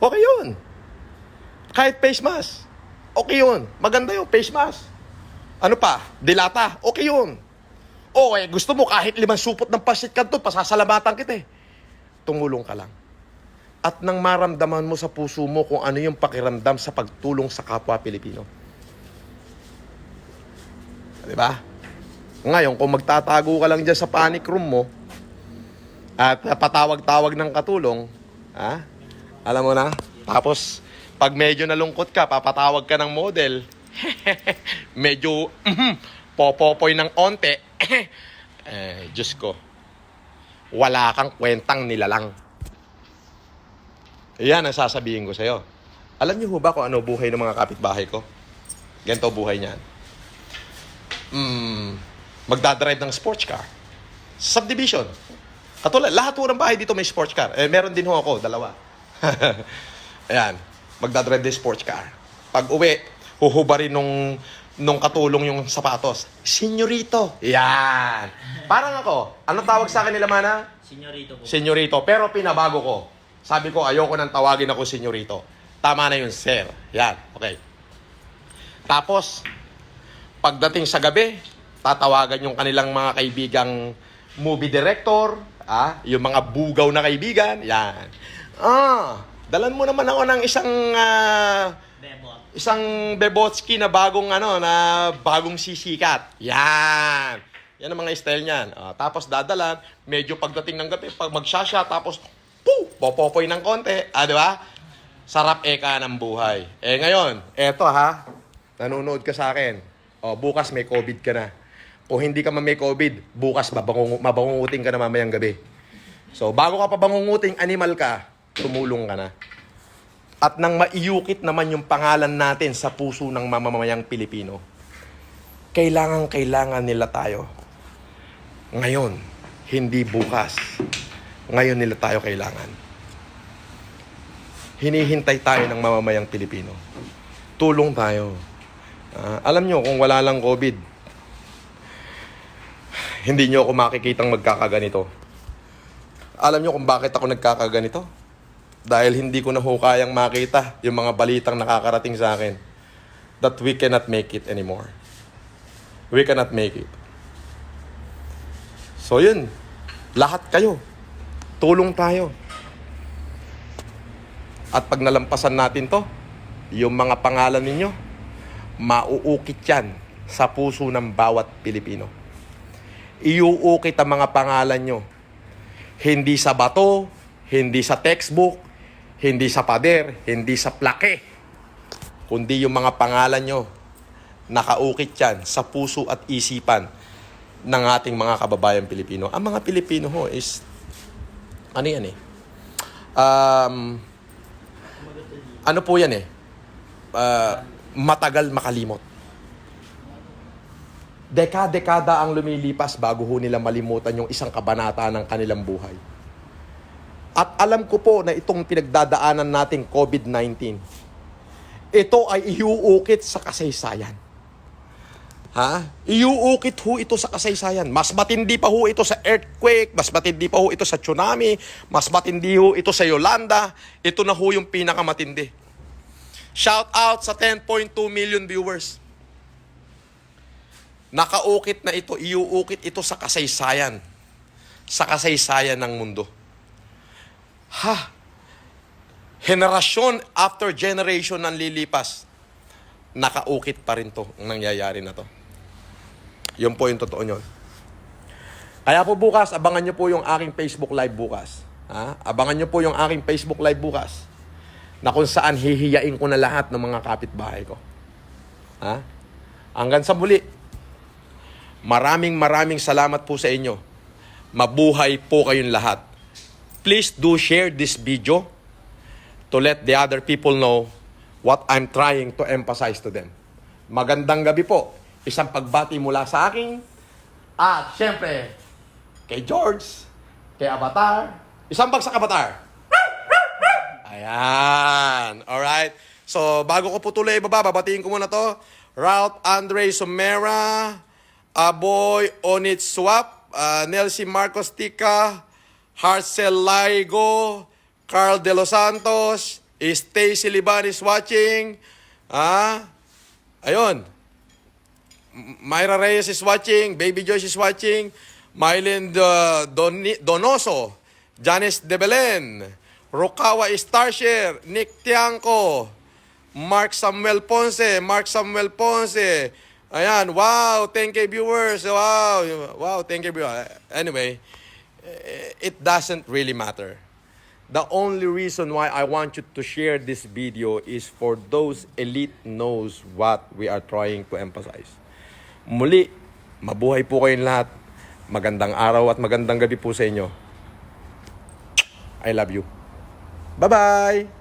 Okay yun. Kahit face mask, okay yun. Maganda yung face mask. Ano pa? Dilata. Okay yun. O gusto mo kahit 5 supot ng pasit ka doon, pasasalamatan kita eh. Tumulong ka lang. At nang maramdaman mo sa puso mo kung ano yung pakiramdam sa pagtulong sa kapwa Pilipino. Diba? Ngayon, kung magtatago ka lang dyan sa panic room mo at patawag-tawag ng katulong, alam mo na, tapos pag medyo nalungkot ka, papatawag ka ng model, medyo popopoy ng onte, Diyos ko, wala kang kwentang nilalang. Yan ang sasabihin ko sa'yo. Alam niyo ba kung ano buhay ng mga kapitbahay ko? Ganito buhay niyan. Magdadrive ng sports car. Subdivision. Katulad, lahat po ng bahay dito may sports car. Meron din ho ako, 2. Ayan, magdadrive ng sports car. Pag uwi, huhubarin nung katulong yung sapatos. Senyorito. Yan. Parang ako. Anong tawag sa akin nila, Mana? Senyorito po. Senyorito. Pero pinabago ko. Sabi ko, ayoko nang tawagin ako senyorito. Tama na yun, sir. Yan. Okay. Tapos, pagdating sa gabi, tatawagan yung kanilang mga kaibigang movie director, yung mga bugaw na kaibigan. Yan. Dalan mo naman ako ng isang Bebotski na bagong sisikat. Yan. Yan ang mga style niyan. Tapos dadalan, medyo pagdating ng gabi, pag magsasya, tapos popopoy ng konti. Di ba? Sarap eka ng buhay. Ngayon, eto nanonood ka sa akin. Bukas may COVID ka na. Kung hindi ka may COVID, bukas mabangunguting ka na mamayang gabi. So, bago ka pa bangunguting, animal ka, tumulong ka na. At nang maiyukit naman yung pangalan natin sa puso ng mamamayang Pilipino, kailangan nila tayo. Ngayon, hindi bukas. Ngayon nila tayo kailangan. Hinihintay tayo ng mamamayang Pilipino. Tulong tayo. Alam nyo, kung wala lang COVID, hindi nyo ako makikitang magkakaganito. Alam nyo kung bakit ako nagkakaganito? Dahil hindi ko na kayang makita yung mga balitang nakakarating sa akin that we cannot make it anymore. We cannot make it. So yun, lahat kayo, tulong tayo. At pag nalampasan natin to, yung mga pangalan ninyo, mauukit yan sa puso ng bawat Pilipino. Iuukit ang mga pangalan nyo. Hindi sa bato, hindi sa textbook, hindi sa pader, hindi sa plaque, kundi yung mga pangalan nyo, nakaukit yan sa puso at isipan ng ating mga kababayan Pilipino. Ang mga Pilipino ho is, ano po yan matagal makalimot. Dekada ang lumilipas bago ho nila malimutan yung isang kabanata ng kanilang buhay. At alam ko po na itong pinagdadaanan nating COVID-19, ito ay iuukit sa kasaysayan. Ha? Iuukit ho ito sa kasaysayan. Mas matindi pa ho ito sa earthquake, mas matindi pa ho ito sa tsunami, mas matindi ho ito sa Yolanda. Ito na ho yung pinakamatindi. Shout out sa 10.2 million viewers. Nakaukit na ito, iuukit ito sa kasaysayan. Sa kasaysayan ng mundo. Ha? Generasyon after generation ng lilipas, nakaukit pa rin to, ang nangyayari na to. Yun po yung totoo nyo. Kaya po bukas, abangan nyo po yung aking Facebook Live bukas. Ha? Abangan nyo po yung aking Facebook Live bukas, na kung saan hihiyain ko na lahat ng mga kapitbahay ko. Ha? Hanggang sa muli, maraming salamat po sa inyo. Mabuhay po kayong lahat. Please do share this video to let the other people know what I'm trying to emphasize to them. Magandang gabi po. Isang pagbati mula sa akin. At syempre, kay George, kay Avatar. Isang bagsak Avatar. Ayan. Alright. So, bago ko po tuloy ibaba, babatiin ko muna to. Ralph Andre Sumera, Aboy Onit Swap, Nelsie Marcos Tica, Harcel Laigo, Carl De Los Santos, Stacy Liban is watching. Ayun. Myra Reyes is watching. Baby Joyce is watching. Mylene Donoso, Janice De Belen, Rokawa Starshare, Nick Tiangco, Mark Samuel Ponce. Ayan, wow, 10K viewers. Wow, 10K viewers. Anyway, it doesn't really matter. The only reason why I want you to share this video is for those elite knows what we are trying to emphasize. Muli, mabuhay po kayong lahat. Magandang araw at magandang gabi po sa inyo. I love you. Bye-bye!